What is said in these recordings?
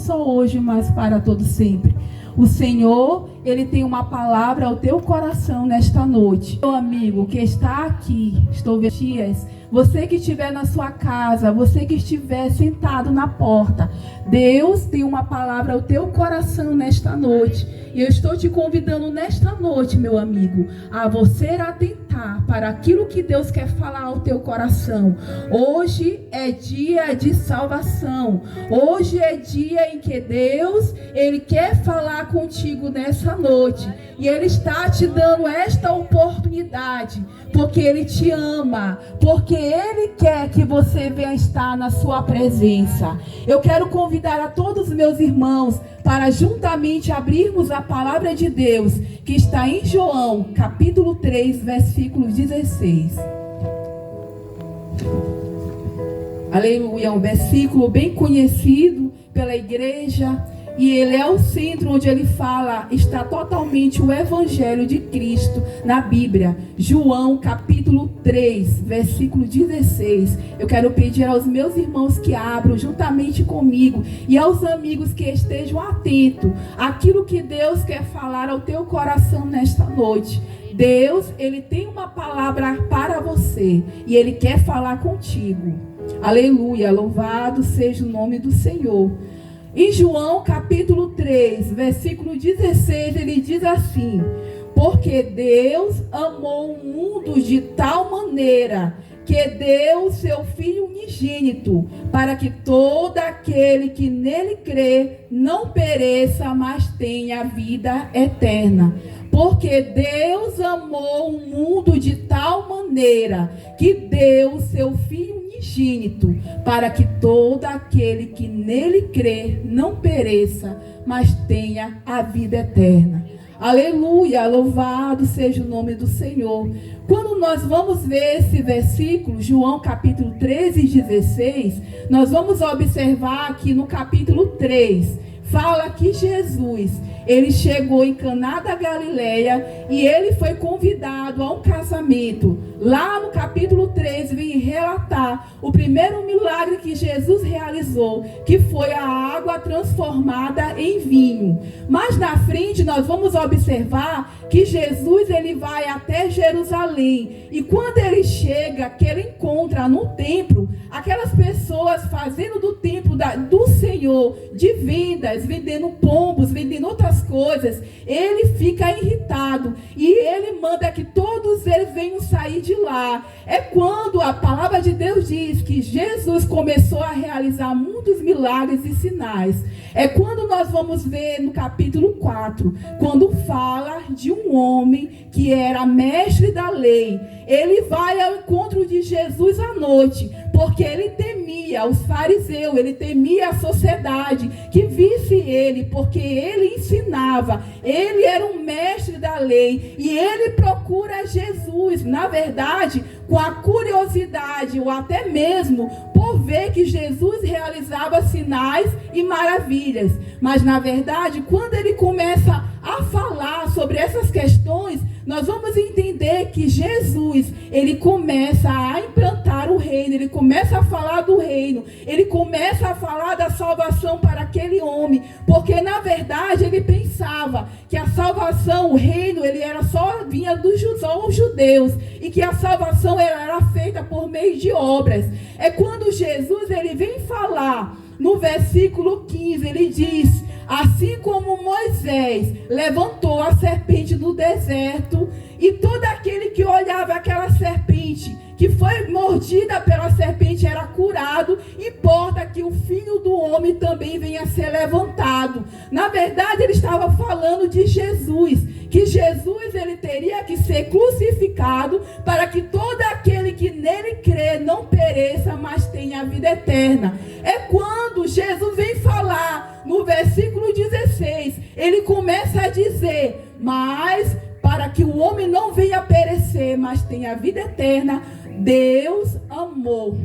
só hoje, mas para todo sempre. O Senhor, Ele tem uma palavra ao teu coração nesta noite. Meu amigo que está aqui, estou vendo dias, você que estiver na sua casa, você que estiver sentado na porta, Deus tem uma palavra ao teu coração nesta noite. E eu estou te convidando nesta noite, meu amigo, a você atentar para aquilo que Deus quer falar ao teu coração. Hoje é dia de salvação. Hoje é dia em que Deus, Ele quer falar contigo nessa noite. E Ele está te dando esta oportunidade, porque Ele te ama, porque Ele quer que você venha estar na sua presença. Eu quero convidar a todos os meus irmãos para juntamente abrirmos a palavra de Deus, que está em João, capítulo 3, versículo 16. Aleluia, um versículo bem conhecido pela igreja. E ele é o centro onde ele fala, está totalmente o Evangelho de Cristo na Bíblia. João capítulo 3, versículo 16. Eu quero pedir aos meus irmãos que abram juntamente comigo e aos amigos que estejam atentos àquilo que Deus quer falar ao teu coração nesta noite. Deus, Ele tem uma palavra para você e Ele quer falar contigo. Aleluia, louvado seja o nome do Senhor. Em João capítulo 3, versículo 16, ele diz assim: porque Deus amou o mundo de tal maneira que deu o seu Filho unigênito, para que todo aquele que nele crê não pereça, mas tenha vida eterna. Porque Deus amou o mundo de tal maneira que deu o seu Filho unigênito, para que todo aquele que nele crê não pereça, mas tenha a vida eterna. Aleluia, louvado seja o nome do Senhor. Quando nós vamos ver esse versículo, João capítulo 13 e 16, nós vamos observar que no capítulo 3, fala que Jesus, ele chegou em Caná da Galileia e ele foi convidado a um casamento. Lá no capítulo 3 vem relatar o primeiro milagre que Jesus realizou, que foi a água transformada em vinho. Mas na frente nós vamos observar que Jesus, ele vai até Jerusalém, e quando ele chega, que ele encontra no templo aquelas pessoas fazendo do templo do Senhor de vendas, vendendo pombos, vendendo outras coisas, ele fica irritado e ele manda que todos eles venham sair de lá. É quando a palavra de Deus diz que Jesus começou a realizar muitos milagres e sinais. É quando nós vamos ver no capítulo 4, quando fala de um homem que era mestre da lei. Ele vai ao encontro de Jesus à noite, porque ele temia os fariseus, ele temia a sociedade que visse ele, porque ele ensinava, ele era um mestre da lei, e ele procura Jesus, na verdade, com a curiosidade, ou até mesmo por ver que Jesus realizava sinais e maravilhas. Mas na verdade, quando ele começa a falar sobre essas questões, nós vamos entender que Jesus, ele começa a implantar o reino, ele começa a falar do reino, ele começa a falar da salvação para aquele homem, porque na verdade ele pensava que a salvação, o reino, ele era só vinha dos judeus, e que a salvação era feita por meio de obras. É quando Jesus, ele vem falar no versículo 15, ele diz: assim como Moisés levantou a serpente no deserto, e todo aquele que olhava aquela serpente, que foi mordida pela serpente, era curado, importa que o Filho do Homem também venha a ser levantado. Na verdade, ele estava falando de Jesus, que Jesus, ele teria que ser crucificado para que todo aquele que nele crê não pereça, mas tenha a vida eterna. É quando Jesus vem falar no versículo 16, ele começa a dizer: mas para que o homem não venha perecer, mas tenha a vida eterna, Deus amou.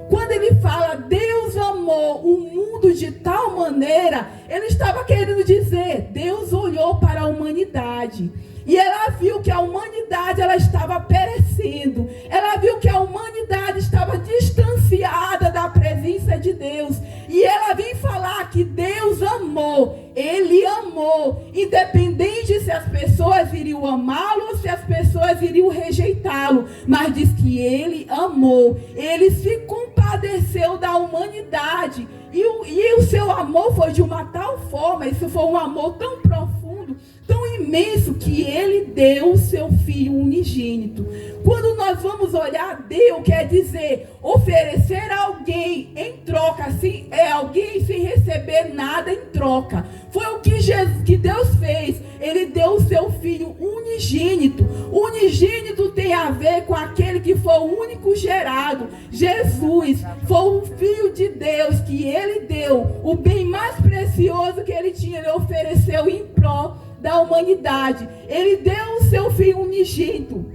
Quando ele fala Deus amou o mundo de tal maneira, ele estava querendo dizer, Deus olhou para a humanidade e ela viu que a humanidade, ela estava perecendo. Ela viu que a humanidade estava distanciada da presença presença de Deus. E ela vem falar que Deus amou, Ele amou, independente se as pessoas iriam amá-lo ou se as pessoas iriam rejeitá-lo, mas diz que Ele amou, Ele se compadeceu da humanidade, e o seu amor foi de uma tal forma, isso foi um amor tão profundo, tão imenso, que Ele deu o seu Filho unigênito. Quando nós vamos olhar, Deus quer dizer oferecer a alguém em troca, assim, é alguém sem receber nada em troca. Foi o que Deus fez. Ele deu o seu Filho unigênito. Unigênito tem a ver com aquele que foi o único gerado. Jesus foi o Filho de Deus que Ele deu. O bem mais precioso que Ele tinha, Ele ofereceu em prol da humanidade. Ele deu o seu Filho unigênito.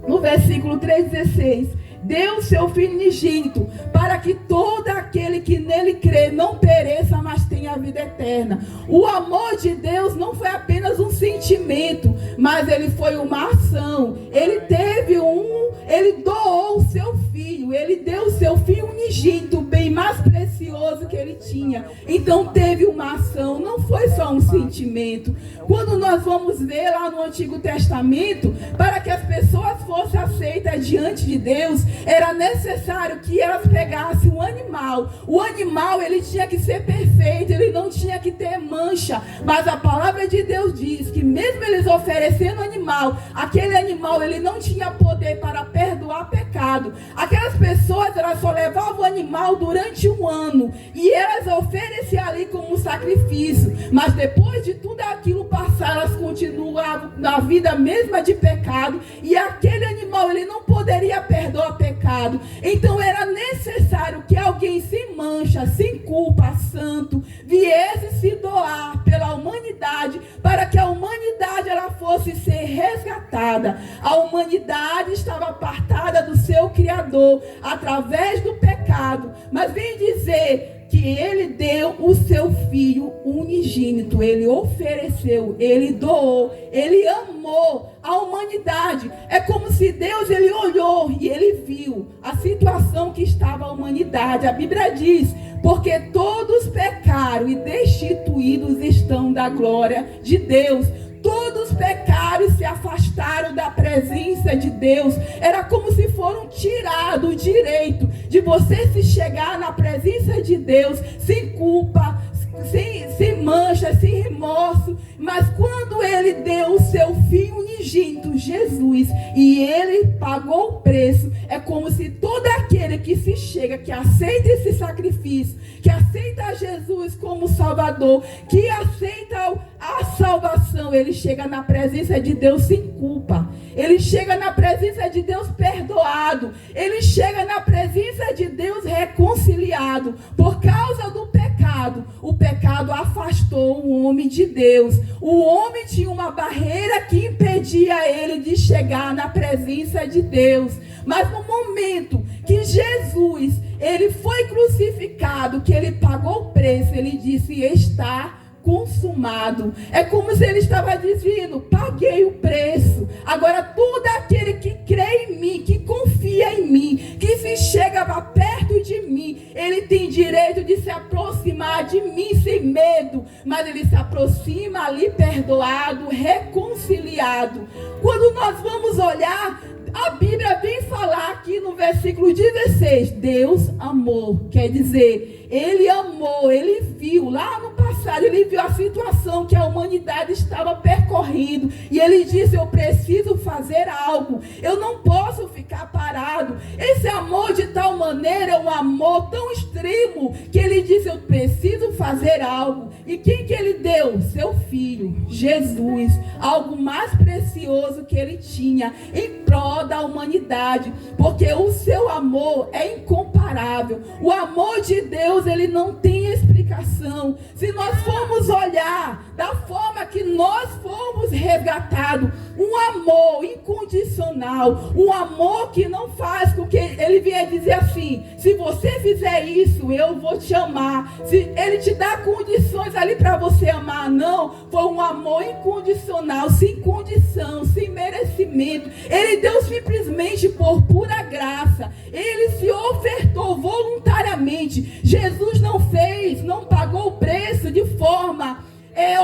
No versículo 3,16, deu o seu Filho unigênito, para que todo aquele que nele crê não pereça, mas tenha a vida eterna. O amor de Deus não foi apenas um sentimento, mas ele foi uma ação. Ele doou o seu Filho, ele deu o seu Filho unigênito, o bem mais precioso que ele tinha. Então teve uma ação, não foi só um sentimento. Quando nós vamos ver lá no Antigo Testamento, para que as pessoas fossem aceitas diante de Deus, era necessário que elas pegassem um animal. O animal, ele tinha que ser perfeito, ele não tinha que ter mancha. Mas a palavra de Deus diz que mesmo eles oferecendo animal, aquele animal, ele não tinha poder para perdoar pecado. Aquelas pessoas, elas só levavam o animal durante um ano, e elas ofereciam ali como um sacrifício. Mas depois de tudo aquilo passar, elas continuavam na vida mesma de pecado, e aquele animal, ele não poderia perdoar pecado. Então era necessário que alguém sem mancha, sem culpa, santo, viesse se doar pela humanidade, para que a humanidade ela fosse ser resgatada. A humanidade estava apartada do seu Criador através do pecado, mas vem dizer que ele deu o seu Filho unigênito, ele ofereceu, ele doou, ele amou a humanidade. É como se Deus, ele olhou e ele viu a situação que estava a humanidade. A Bíblia diz, porque todos pecaram e destituídos estão da glória de Deus. Todos pecaram e se afastaram da presença de Deus. Era como se foram tirados o direito de você se chegar na presença de Deus sem culpa, sem mancha, sem remorso. Mas quando ele deu o seu Filho unigênito, Jesus, e ele pagou o preço, é como se todo aquele que se chega, que aceita esse sacrifício, que aceita Jesus como Salvador, que aceita a salvação, ele chega na presença de Deus sem culpa. Ele chega na presença de Deus perdoado. Ele chega na presença de Deus reconciliado. Por causa do pecado, o pecado afastou o homem de Deus. O homem tinha uma barreira que impedia ele de chegar na presença de Deus. Mas no momento que Jesus, ele foi crucificado, que ele pagou o preço, ele disse, está consumado. É como se ele estava dizendo, paguei o preço. Agora todo aquele que crê em mim, que confia em mim, que se chega perto de mim, ele tem direito de se aproximar de mim sem medo, mas ele se aproxima ali perdoado, reconciliado. Quando nós vamos olhar, a Bíblia vem falar aqui no versículo 16, Deus amou, quer dizer, ele amou, ele viu lá no passado, ele viu a situação que a humanidade estava percorrendo, e ele disse, eu preciso fazer algo, eu não posso ficar parado. Esse amor de tal maneira é um amor tão extremo, que ele disse, eu preciso fazer algo. E quem que ele deu? Seu Filho, Jesus, algo mais precioso que ele tinha, em prol da humanidade, porque o seu amor é incomparável. O amor de Deus, ele não tem explicação. Se nós formos olhar da forma que nós fomos fomos resgatados, um amor incondicional, um amor que não faz com que ele venha dizer assim: se você fizer isso, eu vou te amar. Se ele te dá condições ali para você amar, não. Foi um amor incondicional, sem condição, sem merecimento. Ele deu simplesmente por pura graça. Ele se ofertou voluntariamente. Jesus não fez, não pagou o preço de forma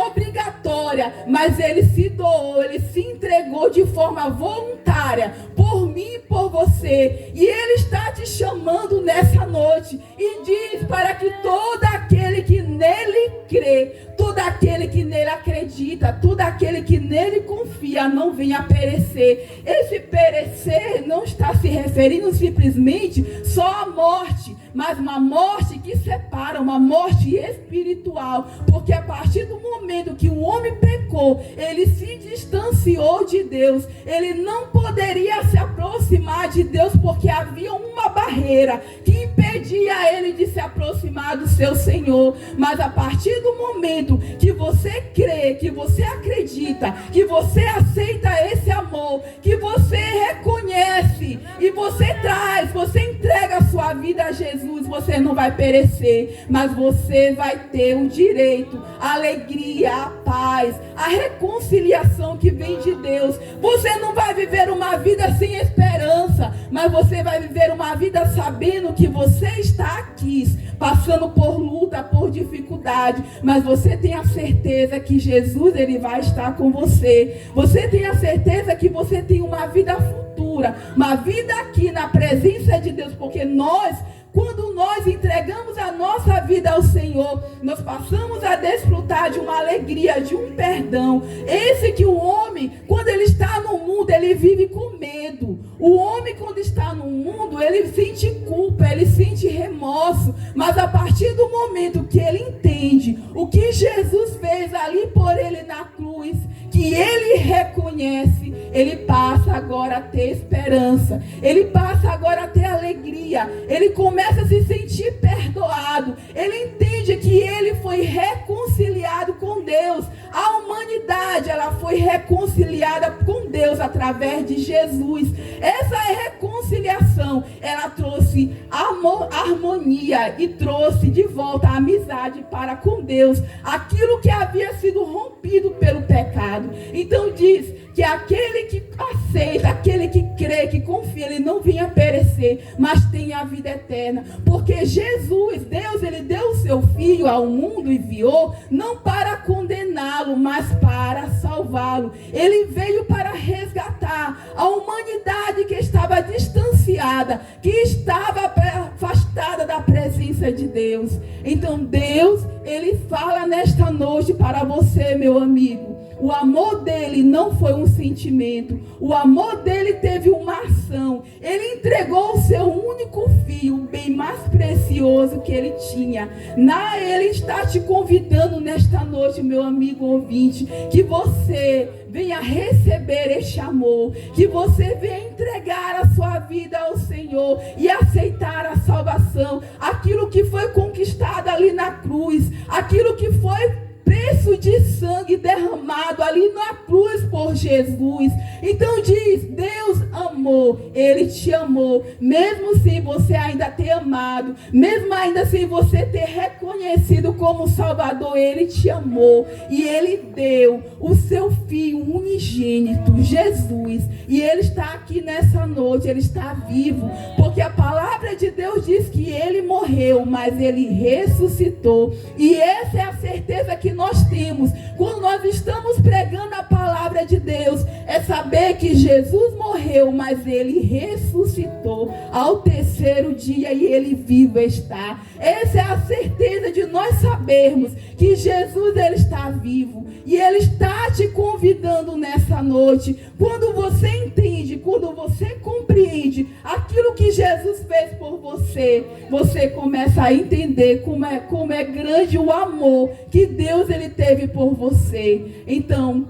obrigatória, mas ele se doou, ele se entregou de forma voluntária, por mim e por você. E ele está te chamando nessa noite e diz para que todo aquele que nele crê, todo aquele que nele acredita, todo aquele que nele confia, não venha perecer. Esse perecer não está se referindo simplesmente só à morte, mas uma morte que separa, uma morte espiritual, porque a partir do momento que o homem pecou, ele se distanciou de Deus, ele não poderia se aproximar de Deus, porque havia uma barreira que impedia ele de se aproximar do seu Senhor. Mas a partir do momento que você crê, que você acredita, que você aceita esse amor, que você reconhece e você traz, você entrega a sua vida a Jesus, você não vai perecer, mas você vai ter o direito, a alegria, a paz, a reconciliação que vem de Deus. Você não vai viver uma vida sem esperança, mas você vai viver uma vida sabendo que você está aqui, passando por luta, por dificuldade, mas você tem a certeza que Jesus, ele vai estar com você. Você tem a certeza que você tem uma vida futura, uma vida aqui na presença de Deus, porque quando nós entregamos a nossa vida ao Senhor, nós passamos a desfrutar de uma alegria, de um perdão. Esse que o homem, quando ele está no mundo, ele vive com medo. O homem, quando está no mundo, ele sente culpa, ele sente remorso. Mas a partir do momento que ele entende o que Jesus fez ali por ele na cruz, que ele reconhece, ele passa agora a ter esperança, ele passa agora a ter alegria, ele começa a se sentir perdoado, ele entende que ele foi reconciliado com Deus. A humanidade, ela foi reconciliada com Deus através de Jesus. Essa reconciliação, ela trouxe amor, harmonia e trouxe de volta a amizade para com Deus, aquilo que havia sido rompido pelo pecado. Então diz que aquele que aceita, aquele que crê, que confia, ele não venha perecer, mas tenha a vida eterna. Porque Jesus, Deus, ele deu o seu Filho ao mundo, enviou, não para condená-lo, mas para salvá-lo. Ele veio para resgatar a humanidade que estava distanciada, que estava afastada da presença de Deus. Então Deus, ele fala nesta noite para você, meu amigo. O amor dele não foi um sentimento. O amor dele teve uma ação. Ele entregou o seu único filho, o bem mais precioso que ele tinha. Ele está te convidando nesta noite, meu amigo ouvinte, que você venha receber este amor, que você venha entregar a sua vida ao Senhor e aceitar a salvação, aquilo que foi conquistado ali na cruz, aquilo que foi preço de sangue derramado ali na cruz por Jesus. Então diz, Deus amou, ele te amou, mesmo sem você ainda ter amado, mesmo ainda sem você ter reconhecido como Salvador, ele te amou e ele deu o seu Filho unigênito, Jesus, e ele está aqui nessa noite, ele está vivo, porque a palavra de Deus diz que ele morreu, mas ele ressuscitou, e essa é a certeza que nós temos quando nós estamos pregando a palavra de Deus, é saber que Jesus morreu, mas ele ressuscitou ao terceiro dia e ele vivo está. Essa é a certeza de nós sabermos que Jesus, ele está vivo e ele está te convidando nessa noite. Quando você entende, quando você compreende aquilo que Jesus fez por você, você começa a entender como é grande o amor que Deus, ele teve por você. Então,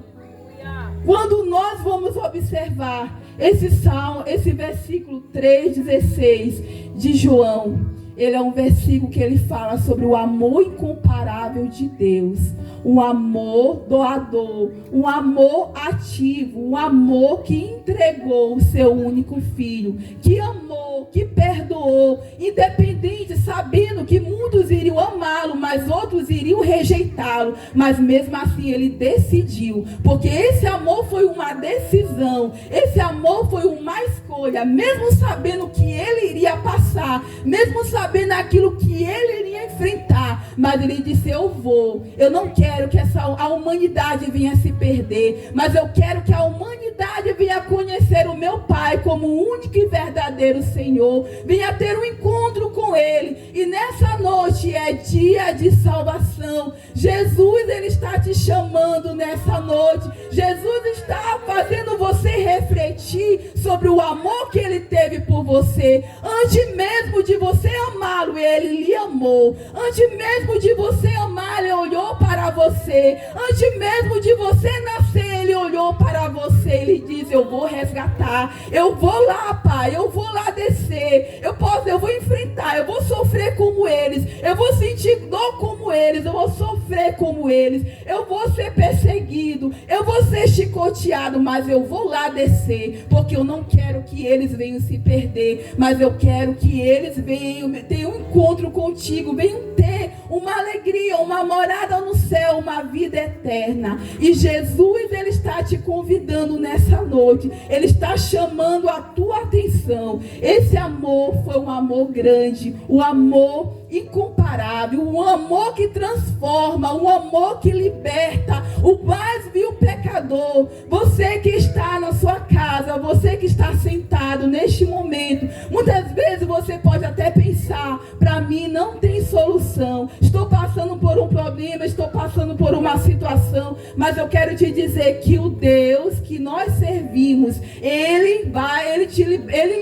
quando nós vamos observar esse versículo 3,16 de João, ele é um versículo que ele fala sobre o amor incomparável de Deus. Um amor doador, um amor ativo, um amor que entregou o seu único filho, que amou, que perdoou, independente, sabendo que muitos iriam amá-lo, mas outros iriam rejeitá-lo, mas mesmo assim ele decidiu, porque esse amor foi uma decisão, esse amor foi uma escolha, mesmo sabendo que ele iria passar, mesmo sabendo aquilo que ele iria enfrentar, mas ele disse: eu não quero que a humanidade venha se perder, mas eu quero que a humanidade venha conhecer o meu Pai como o único e verdadeiro Senhor, venha ter um encontro com Ele. E nessa noite é dia de salvação. Jesus, Ele está te chamando nessa noite. Jesus está fazendo você refletir sobre o amor que Ele teve por você. Antes mesmo de você amá-lo, Ele lhe amou. Antes mesmo de você amar, Ele olhou para você. Antes mesmo de você nascer, Ele olhou para você. Ele diz: eu vou resgatar, eu vou lá, Pai, eu vou lá descer, eu vou enfrentar, eu vou sofrer como eles, eu vou sentir dor como eles, eu vou sofrer como eles, eu vou ser perseguido, eu vou ser chicoteado, mas eu vou lá descer, porque eu não quero que eles venham se perder, mas eu quero que eles venham ter um encontro contigo, venham ter uma alegria, uma morada no céu, uma vida eterna. E Jesus, Ele está te convidando nessa noite, Ele está chamando a tua atenção. Esse amor foi um amor grande, um amor incomparável, um amor que transforma, um amor que liberta o mais vil pecador. Você que está na sua casa, você que está sentado neste momento, muitas vezes você pode até pensar: para mim não tem solução, estou passando por um problema, estou passando por uma situação, mas eu quero te dizer que o Deus que nós servimos, Ele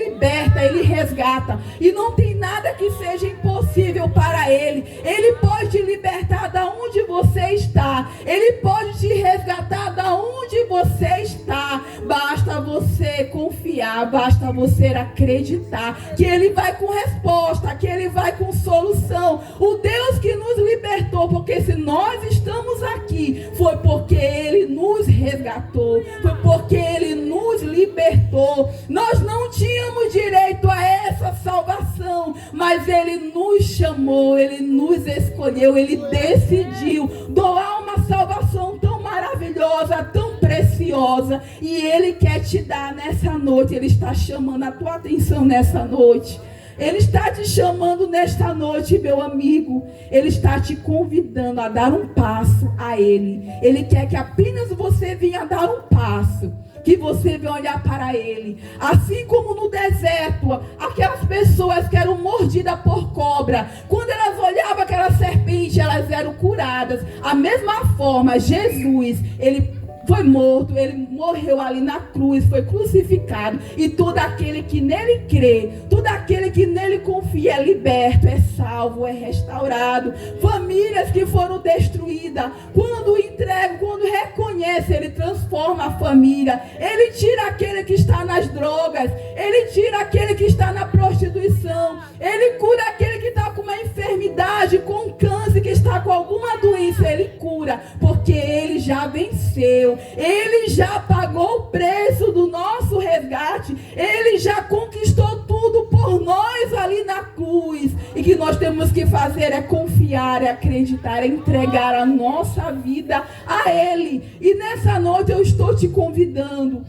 liberta, Ele resgata, e não tem nada que seja impossível para Ele. Ele pode te libertar da onde você está, Ele pode te resgatar da onde você está. Basta você confiar, basta você acreditar que Ele vai com resposta, que Ele vai com solução. O Deus que nos libertou, porque se nós estamos aqui, foi porque Ele nos resgatou, foi porque Ele nos libertou. Nós não tínhamos direito a essa salvação, mas Ele nos chamou, Ele nos escolheu, Ele decidiu doar uma salvação tão maravilhosa, tão preciosa, e Ele quer te dar nessa noite. Ele está chamando a tua atenção nessa noite. Ele está te chamando nesta noite, meu amigo. Ele está te convidando a dar um passo a Ele. Ele quer que apenas você venha dar um passo, que você venha olhar para Ele. Assim como no deserto, aquelas pessoas que eram mordidas por cobra, quando elas olhavam aquela serpente, elas eram curadas. A mesma forma, Jesus, Ele foi morto, Ele morreu ali na cruz, foi crucificado, e todo aquele que nele crê, todo aquele que nele confia é liberto, é salvo, é restaurado. Famílias que foram destruídas, quando entregam, quando reconhecem, Ele transforma a família. Ele tira aquele que está nas drogas, Ele tira aquele que está na prostituição, Ele cura aquele que está com uma enfermidade, com câncer, que está com alguma doença, Ele cura, porque Ele já venceu. Ele já pagou o preço do nosso resgate. Ele já conquistou tudo por nós ali na cruz. E que nós temos que fazer é confiar, é acreditar, é entregar a nossa vida a Ele. E nessa noite eu estou te convidando.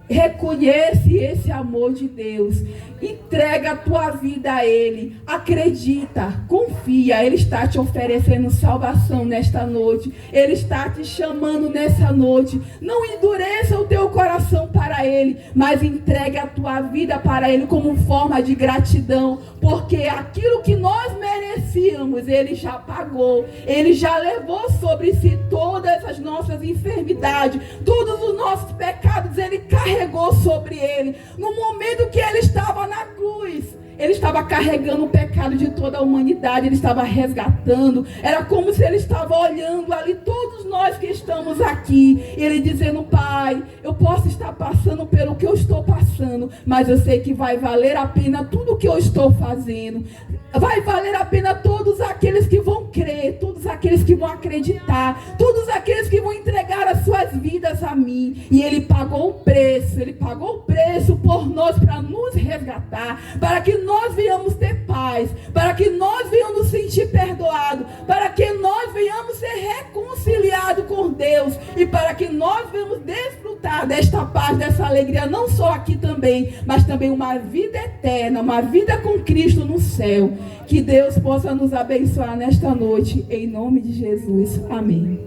Reconhece esse amor de Deus. Entrega a tua vida a Ele. Acredita, confia. Ele está te oferecendo salvação nesta noite. Ele está te chamando nessa noite. Não endureça o teu coração para Ele, mas entrega a tua vida para Ele como forma de gratidão, porque aquilo que nós merecíamos, Ele já pagou. Ele já levou sobre si todas as nossas enfermidades, todos os nossos pecados. Ele carregou sobre Ele. No momento que Ele estava na cruz, Ele estava carregando o pecado de toda a humanidade, ele estava resgatando. Era como se ele estava olhando ali todos nós que estamos aqui, e ele dizendo: Pai, eu posso estar passando pelo que eu estou passando, mas eu sei que vai valer a pena tudo o que eu estou fazendo. Vai valer a pena todos aqueles que vão crer, todos aqueles que vão acreditar, todos aqueles que vão entregar as suas vidas a mim. E ele pagou o preço por nós, para nos resgatar, para que nós venhamos ter paz, para que nós venhamos nos sentir perdoados, para que nós venhamos ser reconciliados com Deus, e para que nós venhamos desfrutar desta paz, dessa alegria, não só aqui também, mas também uma vida eterna, uma vida com Cristo no céu. Que Deus possa nos abençoar nesta noite, em nome de Jesus. Amém.